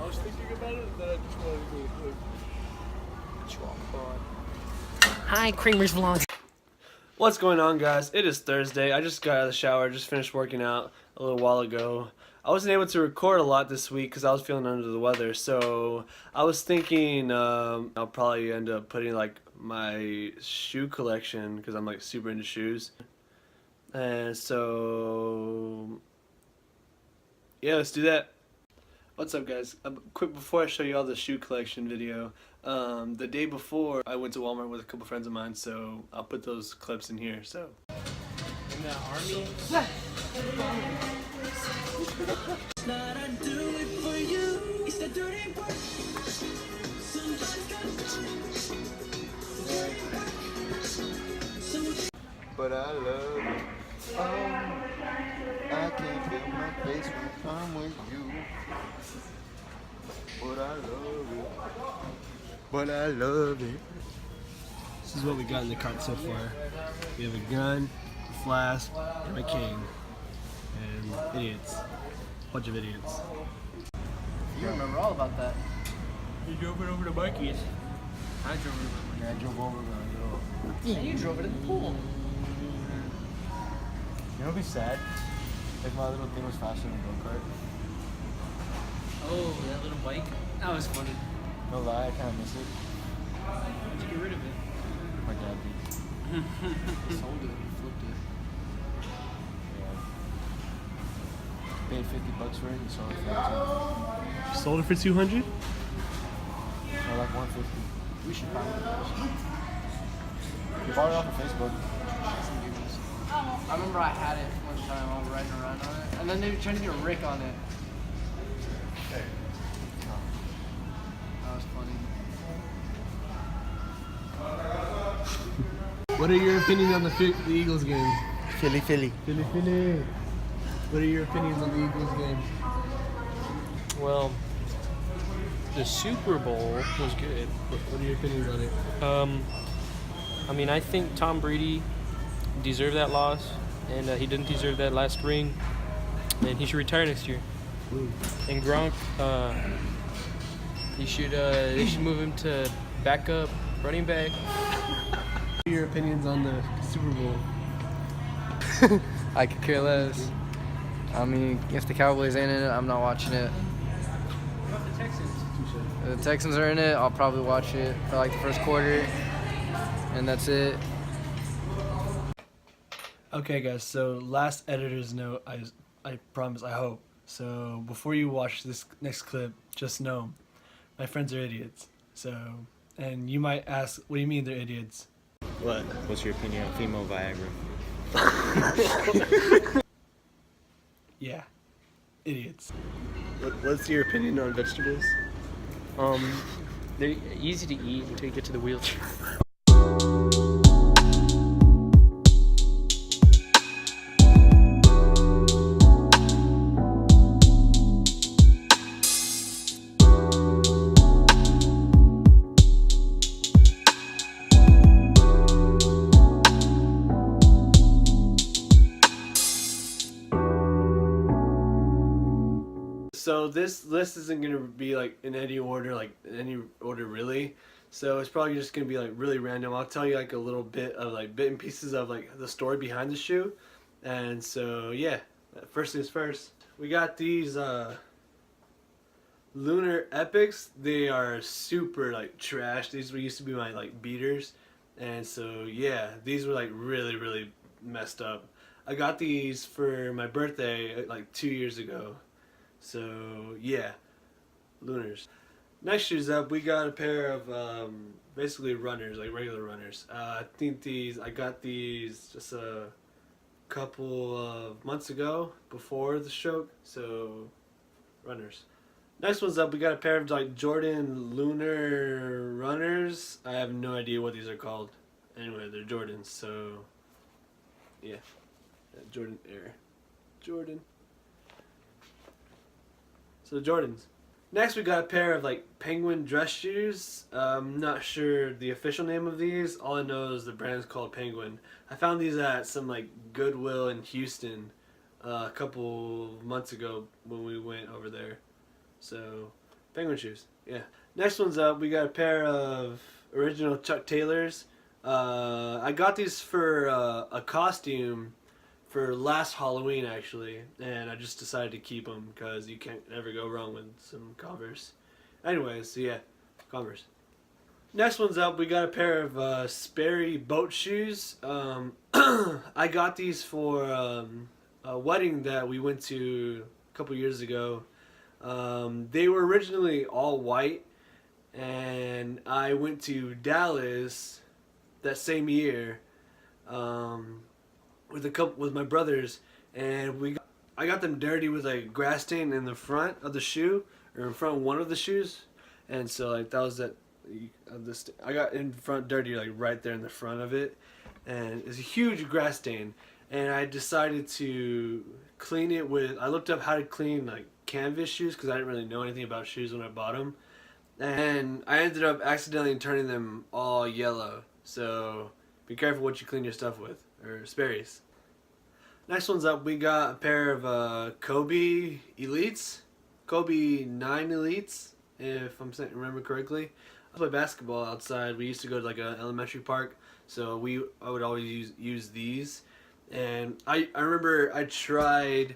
was thinking about it, and then I just wanted to go quick. Hi, Kramer's Vlog. What's going on, guys? It is Thursday. I just got out of the shower, just finished working out a little while ago. I wasn't able to record a lot this week because I was feeling under the weather, so I was thinking I'll probably end up putting like my shoe collection because I'm like super into shoes. And so yeah, let's do that. What's up, guys? Quick before I show you all the shoe collection video, the day before I went to Walmart with a couple friends of mine, so I'll put those clips in here. So In the army? But I love you. Oh, I can't feel my face when I'm with you. But I love it. But I love it. this is what we got in the cart so far. We have a gun, a flask, and a cane. And idiots. Bunch of idiots. You remember all about that. You drove it over to Mikey's. I drove it. Yeah, I drove over there. And you drove it in the pool. You know what'd be sad? If my little thing was faster than a go-kart. Oh, that little bike? That was funny. No lie, I kinda miss it. How'd you get rid of it? My dad did. Sold it. Flipped it. Yeah. Paid $50 for it and sold it for $200. Sold it for 200? Or like $150. We should buy one of those. We bought it off of Facebook. I remember I had it one time. I was riding around on it. And then they were trying to do a Rick on it. That was funny. What are your opinions on the Eagles game? Philly. Philly. What are your opinions on the Eagles game? Well, the Super Bowl was good. What are your opinions on it? I mean, I think Tom Brady deserved that loss, and he didn't deserve that last ring, and he should retire next year. Ooh. And Gronk, they should move him to backup running back. What are your opinions on the Super Bowl? I could care less. I mean, if the Cowboys ain't in it, I'm not watching it. What about the Texans? If the Texans are in it, I'll probably watch it for like the first quarter, and that's it. Okay, guys, so last editor's note, I promise, I hope. So before you watch this next clip, just know my friends are idiots. So, and you might ask, what do you mean they're idiots? What? What's your opinion on female Viagra? Yeah, idiots. What's your opinion on vegetables? They're easy to eat until you get to the wheelchair. So this list isn't gonna be like in any order, really. So it's probably just gonna be like really random. I'll tell you like a little bit of like bit and pieces of like the story behind the shoe. And so yeah, first things first. We got these Lunar Epics. They are super like trash. These were used to be my like beaters. And so yeah, these were like really messed up. I got these for my birthday like 2 years ago. So yeah, Lunars. Next shoes up, we got a pair of basically runners, like regular runners. I got these just a couple of months ago before the stroke. So runners. Next one's up, we got a pair of like Jordan Lunar runners. I have no idea what these are called. Anyway, they're Jordans. So yeah, Jordan Air, Jordan. So Jordans. Next we got a pair of like Penguin dress shoes. I'm not sure the official name of these. All I know is the brand's called Penguin. I found these at some like Goodwill in Houston a couple months ago when we went over there. So Penguin shoes. Yeah. Next one's up. We got a pair of original Chuck Taylors. I got these for a costume for last Halloween actually, and I just decided to keep them because you can't ever go wrong with some Converse. Anyways, so yeah, Converse. Next one's up. We got a pair of Sperry boat shoes. I got these for a wedding that we went to a couple years ago. They were originally all white, and I went to Dallas that same year with my brothers, and I got them dirty with like grass stain in the front of the shoe, or in front of one of the shoes, and so like that was that. I got in front dirty like right there in the front of it, and it's a huge grass stain, and I decided to clean it with. I looked up how to clean like canvas shoes because I didn't really know anything about shoes when I bought them, and I ended up accidentally turning them all yellow. So be careful what you clean your stuff with, or Sperry's. Next one's up. We got a pair of Kobe Elites, Kobe 9 Elites, if I'm remember correctly. I play basketball outside. We used to go to like an elementary park, so I would always use these. And I remember I tried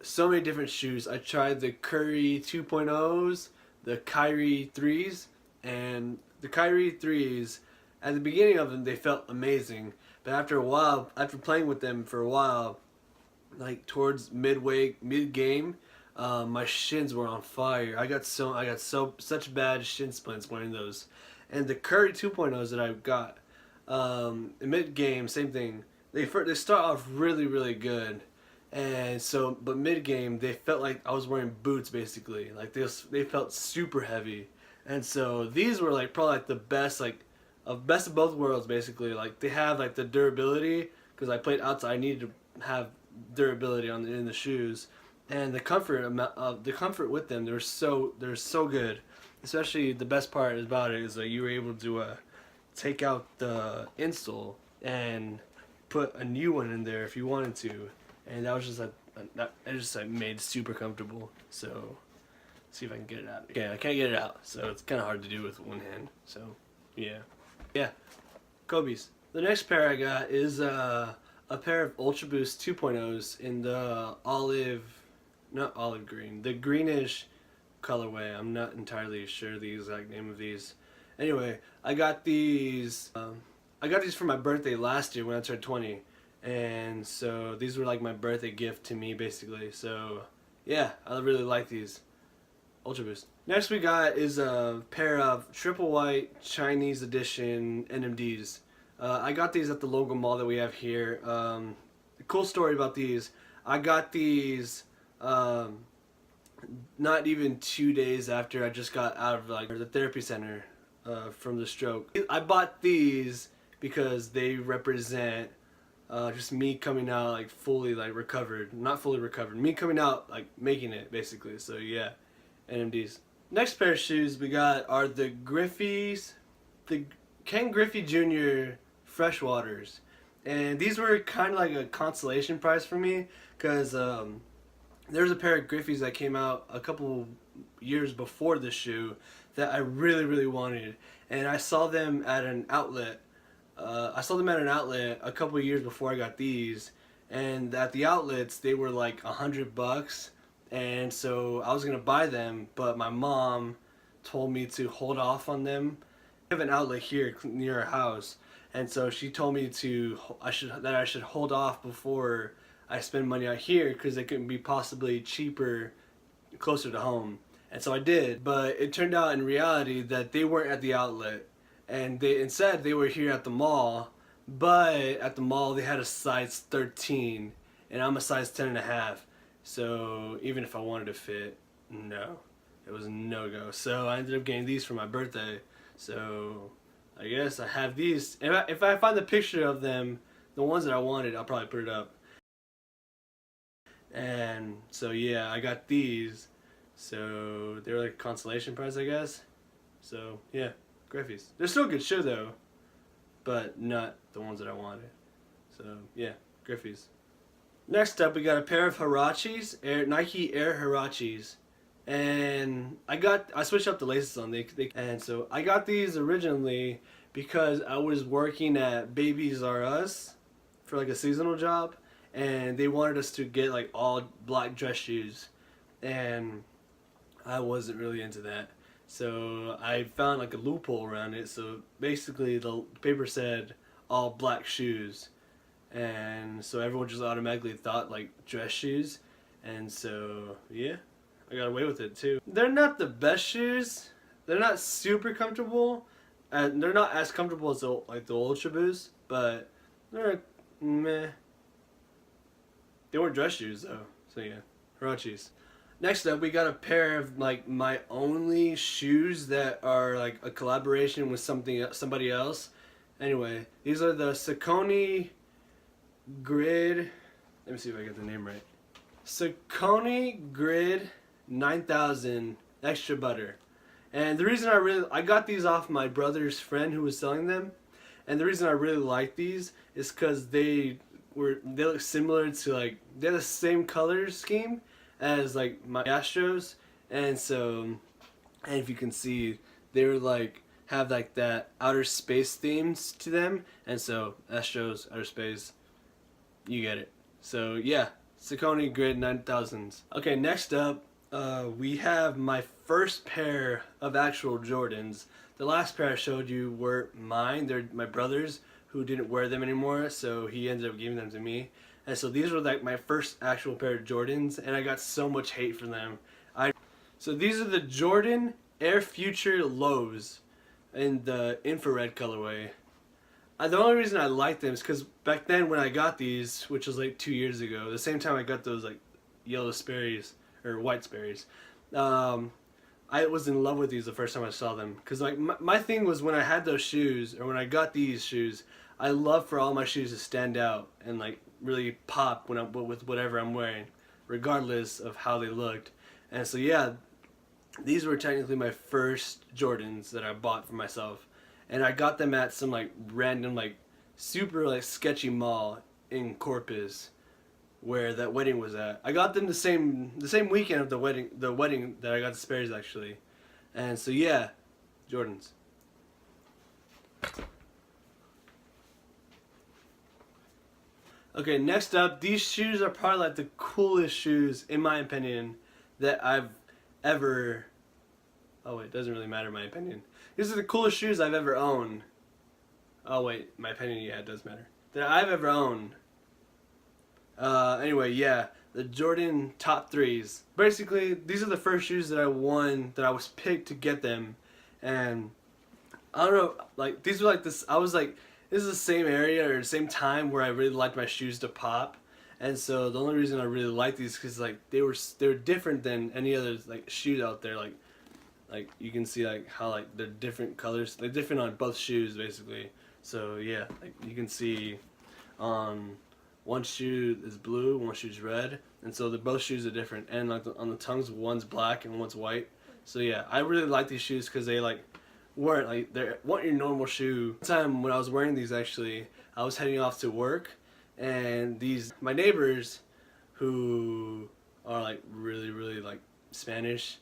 so many different shoes. I tried the Curry 2.0s, the Kyrie 3s, and the Kyrie 3s. At the beginning of them, they felt amazing, but after a while, after playing with them for a while, like towards mid game, my shins were on fire. I got such bad shin splints wearing those. And the Curry 2.0s that I got, in mid game, same thing. They start off really good, and so but mid game they felt like I was wearing boots basically. Like they felt super heavy, and so these were like probably like the best best of both worlds basically. Like they have like the durability because I played outside. I needed to have durability in the shoes. And the comfort with them, they're so good. Especially the best part about it is that you were able to take out the insole and put a new one in there if you wanted to, and that was just it made super comfortable. So see if I can get it out. Okay, I can't get it out, so it's kind of hard to do with one hand. So yeah, Kobe's. The next pair I got is a pair of Ultra Boost 2.0s in the not olive green, the greenish colorway. I'm not entirely sure the exact name of these. Anyway, I got these for my birthday last year when I turned 20, and so these were like my birthday gift to me basically. So yeah, I really like these Ultra Boost. Next we got is a pair of triple white Chinese edition NMDs. I got these at the local mall that we have here. The cool story about these, I got these not even 2 days after I just got out of like the therapy center from the stroke. I bought these because they represent just me coming out like fully like recovered. Not fully recovered, me coming out like making it basically. So yeah, NMDs. Next pair of shoes we got are the Griffey's, the Ken Griffey Jr. Freshwaters. And these were kind of like a consolation prize for me because there's a pair of Griffey's that came out a couple years before this shoe that I really wanted, and I saw them at an outlet. A couple years before I got these, and at the outlets they were like $100, and so I was gonna buy them, but my mom told me to hold off on them. We have an outlet here near our house, and so she told me that I should hold off before I spend money out here because it could be possibly cheaper closer to home. And so I did, but it turned out in reality that they weren't at the outlet, and instead they were here at the mall, but at the mall they had a size 13 and I'm a size 10.5, so even if I wanted to fit, no, it was a no-go. So I ended up getting these for my birthday, so I guess I have these. If I find the picture of them, the ones that I wanted, I'll probably put it up. And so yeah, I got these, so they're like a consolation prize, I guess. So yeah, Griffey's. They're still a good shoe though, but not the ones that I wanted. So yeah, Griffey's. Next up, we got a pair of Huaraches, Nike Air Huaraches, and I switched up the laces on and so I got these originally because I was working at Babies R Us for like a seasonal job, and they wanted us to get like all black dress shoes, and I wasn't really into that. So I found like a loophole around it. So basically the paper said all black shoes, and so everyone just automatically thought like dress shoes, and so yeah, I got away with it too. They're not the best shoes. They're not super comfortable, and they're not as comfortable as the Ultra Boost, but they're meh. They weren't dress shoes though, so yeah, Hirachis. Next up, we got a pair of like my only shoes that are like a collaboration with somebody else. Anyway, these are the Saucony Grid. Let me see if I get the name right. Saucony Grid 9000 Extra Butter. And the reason I got these off my brother's friend who was selling them, and the reason I really like these is because they look similar to like they're the same color scheme as like my Astros, and so, and if you can see, they were like have like that outer space themes to them, and so Astros, outer space, you get it. So yeah, Saucony Grid 9000s. Okay, next up, we have my first pair of actual Jordans. The last pair I showed you were mine. They're my brother's, who didn't wear them anymore, so he ended up giving them to me. And so these were like my first actual pair of Jordans, and I got so much hate from them. So these are the Jordan Air Future Lows in the infrared colorway. The only reason I like them is because back then when I got these, which was like 2 years ago, the same time I got those like yellow Sperry's or white Sperry's, I was in love with these the first time I saw them. Because like my thing was when I had those shoes, or when I got these shoes, I love for all my shoes to stand out and like really pop when with whatever I'm wearing, regardless of how they looked. And so yeah, these were technically my first Jordans that I bought for myself, and I got them at some like random like super like sketchy mall in Corpus, where that wedding was at. I got them the same weekend of the wedding that I got the Sperry's actually, and so yeah, Jordans. Okay, next up, these shoes are probably like the coolest shoes, in my opinion, that I've ever... Oh wait, it doesn't really matter my opinion. These are the coolest shoes I've ever owned. Oh wait, my opinion, yeah, it does matter. That I've ever owned. Anyway, yeah, the Jordan Top 3s. Basically, these are the first shoes that I won, that I was picked to get them. And, I don't know, like, these were like this, I was like... This is the same area or the same time where I really liked my shoes to pop, and so the only reason I really like these because like they were different than any other like shoes out there. Like you can see like how like they're different colors. They're different on both shoes basically. So yeah, like you can see on one shoe is blue, one shoe is red, and so both shoes are different. And like on the tongues, one's black and one's white. So yeah, I really like these shoes because they like. Weren't like they weren't your normal shoe. One time when I was wearing these, actually, I was heading off to work, and my neighbors, who are like really like Spanish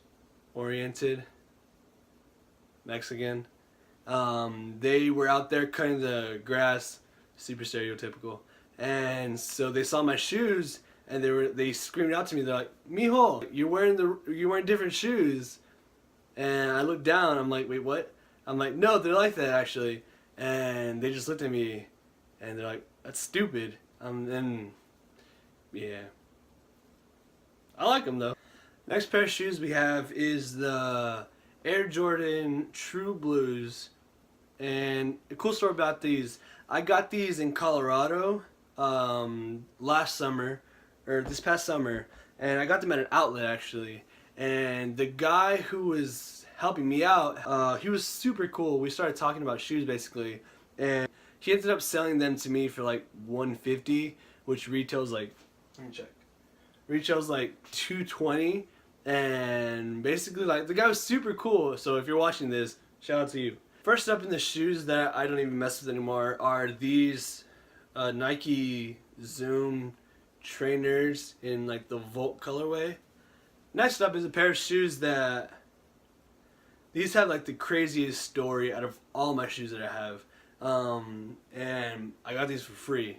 oriented, Mexican, they were out there cutting the grass, super stereotypical, and so they saw my shoes, and they screamed out to me. They're like, "Mijo, you're wearing different shoes," and I looked down. I'm like, "Wait, what?" I'm like, no, they're like that actually, and they just looked at me, and they're like, that's stupid. And yeah, I like them though. Next pair of shoes we have is the Air Jordan True Blues, and a cool story about these. I got these in Colorado last summer, or this past summer, and I got them at an outlet actually, and the guy who was helping me out, he was super cool. We started talking about shoes basically, and he ended up selling them to me for like $150, which retails like, let me check, retails like $220, and basically like the guy was super cool. So if you're watching this, shout out to you. First up in the shoes that I don't even mess with anymore are these Nike Zoom trainers in like the Volt colorway. Next up is a pair of shoes that these have like the craziest story out of all my shoes that I have. And I got these for free.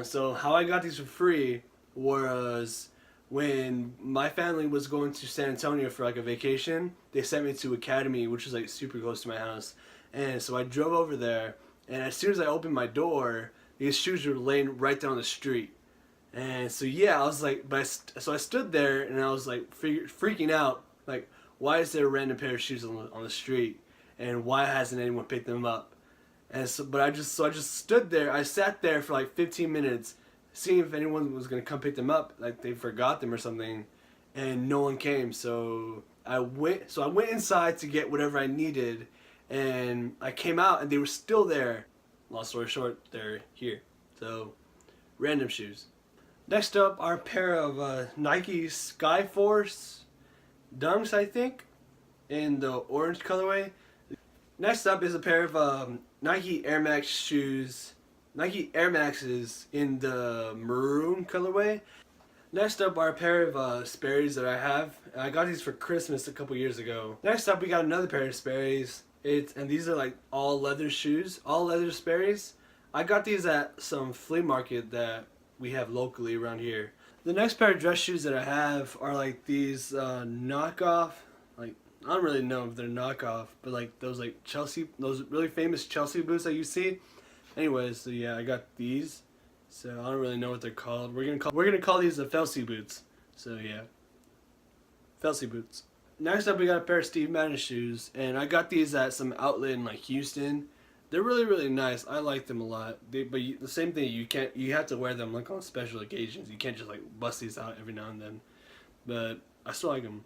So how I got these for free was when my family was going to San Antonio for like a vacation. They sent me to Academy, which is like super close to my house. And so I drove over there, and as soon as I opened my door, these shoes were laying right down the street. And so yeah, I was like, so I stood there and I was like freaking out, like, why is there a random pair of shoes on the street, and why hasn't anyone picked them up? And so, but I just stood there. I sat there for like 15 minutes, seeing if anyone was gonna come pick them up, like they forgot them or something, and no one came. So I went inside to get whatever I needed, and I came out and they were still there. Long story short, they're here. So, random shoes. Next up are a pair of Nike Skyforce Dunks, I think, in the orange colorway. Next up is a pair of Nike Air Max shoes, Nike Air Maxes in the maroon colorway. Next up are a pair of Sperry's that I have. I got these for Christmas a couple years ago. Next up we got another pair of Sperry's. And these are like all leather shoes, all leather Sperry's. I got these at some flea market that we have locally around here. The next pair of dress shoes that I have are like these knockoff, like, I don't really know if they're knockoff, but like those like Chelsea, those really famous Chelsea boots that you see. Anyways, so yeah, I got these. So I don't really know what they're called. We're gonna call these the Felsey boots. So yeah, Felsey boots. Next up, we got a pair of Steve Madden shoes, and I got these at some outlet in like Houston. They're really, really nice. I like them a lot. The same thing, you have to wear them like on special occasions. You can't just like bust these out every now and then. But I still like them.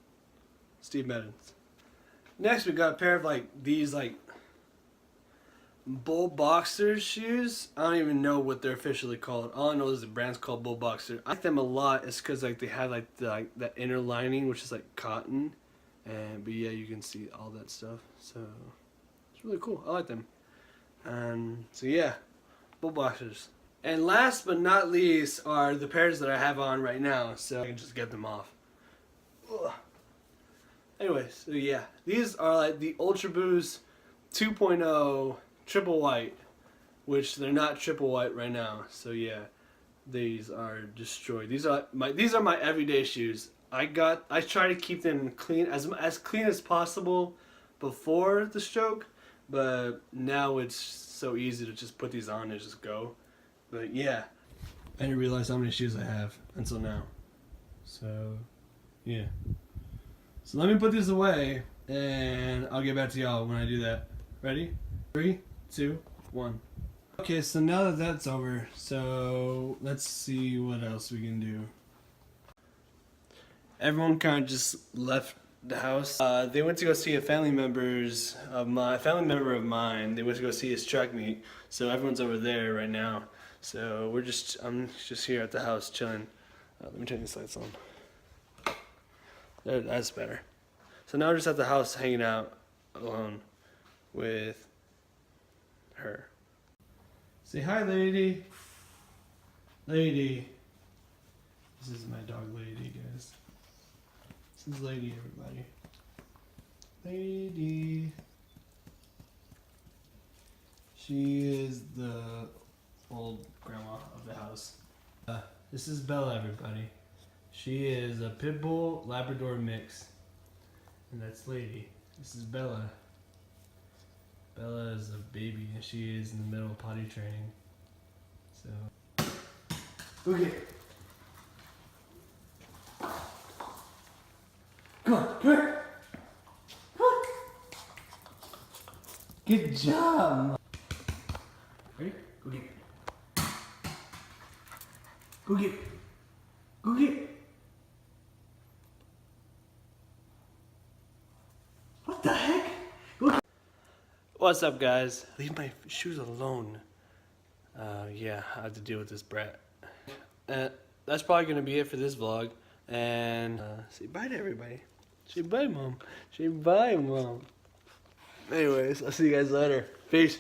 Steve Madden's. Next, we got a pair of like these like Bull Boxer shoes. I don't even know what they're officially called. All I know is the brand's called Bull Boxer. I like them a lot. It's because like they have like that inner lining, which is like cotton. But yeah, you can see all that stuff. So it's really cool. I like them. So yeah, Bull Boxers. And last but not least are the pairs that I have on right now. So I can just get them off. Ugh. Anyways, so yeah, these are like the Ultra Boost 2.0 triple white, which they're not triple white right now. So yeah, these are destroyed. These are my everyday shoes. I try to keep them clean, as clean as possible before the stroke, but now it's so easy to just put these on and just go. But yeah, I didn't realize how many shoes I have until now. So yeah. So let me put these away, and I'll get back to y'all when I do that. Ready? 3, 2, 1. Okay, so now that that's over, so let's see what else we can do. Everyone kind of just left the house. They went to go see a family member of mine. They went to go see his track meet, so everyone's over there right now. So I'm just here at the house chilling. Let me turn these lights on. There, that's better. So now we're just at the house hanging out alone with her. Say hi, lady. Lady. This is my dog, Lady, guys. This is Lady, everybody. Lady. She is the old grandma of the house. This is Bella, everybody. She is a pit bull Labrador mix, and that's Lady. This is Bella. Bella is a baby, and she is in the middle of potty training. So, okay. Come on, come here. Come on. Good job. Ready? Go get it. Go get it. Go get it. What the heck? What's up, guys? Leave my shoes alone. Yeah, I have to deal with this brat. That's probably gonna be it for this vlog. And say bye to everybody. Say bye, Mom. Say bye, Mom. Anyways, I'll see you guys later. Peace.